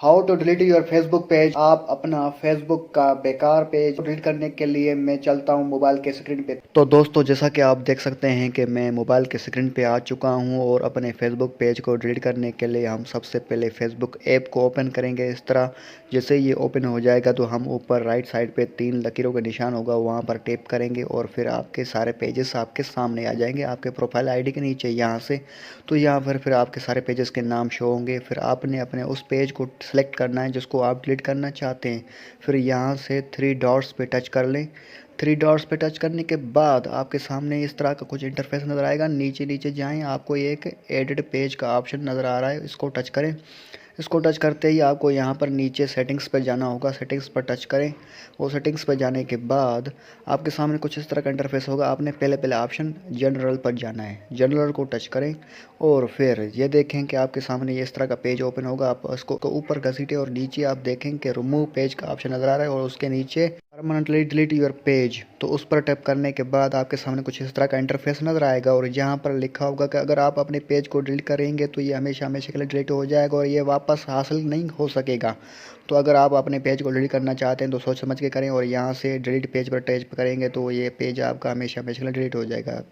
How to delete your Facebook page. आप अपना Facebook का बेकार पेज डिलीट करने के लिए मैं चलता हूं मोबाइल के स्क्रीन पे। तो दोस्तों, जैसा कि आप देख सकते हैं कि मैं मोबाइल के स्क्रीन पे आ चुका हूं और अपने फेसबुक पेज को डिलीट करने के लिए हम सबसे पहले फेसबुक ऐप को ओपन करेंगे। इस तरह जैसे ये ओपन हो जाएगा तो हम ऊपर राइट साइड पे 3 लकीरों का निशान होगा, वहां पर टैप करेंगे और फिर आपके सारे पेजेस आपके सामने आ जाएंगे, आपके प्रोफाइल आईडी के नीचे यहाँ से। तो यहाँ पर फिर आपके सारे पेजेस के नाम शो होंगे। फिर आपने अपने उस पेज को सिलेक्ट करना है जिसको आप डिलीट करना चाहते हैं। फिर यहाँ से 3 डॉट्स पे टच कर लें। 3 डॉट्स पे टच करने के बाद आपके सामने इस तरह का कुछ इंटरफेस नज़र आएगा। नीचे नीचे जाएं, आपको एक एडिट पेज का ऑप्शन नज़र आ रहा है, इसको टच करें। इसको टच करते ही आपको यहाँ पर नीचे सेटिंग्स पर जाना होगा, सेटिंग्स पर टच करें। वो सेटिंग्स पर जाने के बाद आपके सामने कुछ इस तरह का इंटरफेस होगा। आपने पहले पहले ऑप्शन जनरल पर जाना है, जनरल को टच करें और फिर ये देखें कि आपके सामने ये इस तरह का पेज ओपन होगा। आप उसको ऊपर घसीटें और नीचे आप देखें कि रिमूव पेज का ऑप्शन नज़र आ रहा है और उसके नीचे परमानेंटली डिलीट योर पेज, तो उस पर टैप करने के बाद आपके सामने कुछ इस तरह का इंटरफेस नज़र आएगा और यहाँ पर लिखा होगा कि अगर आप अपने पेज को डिलीट करेंगे तो ये हमेशा हमेशा के लिए डिलीट हो जाएगा और ये वापस हासिल नहीं हो सकेगा। तो अगर आप अपने पेज को डिलीट करना चाहते हैं तो सोच समझ के करें और यहाँ से डिलीट पेज पर टैप करेंगे तो ये पेज आपका हमेशा हमेशा के लिए डिलीट हो जाएगा।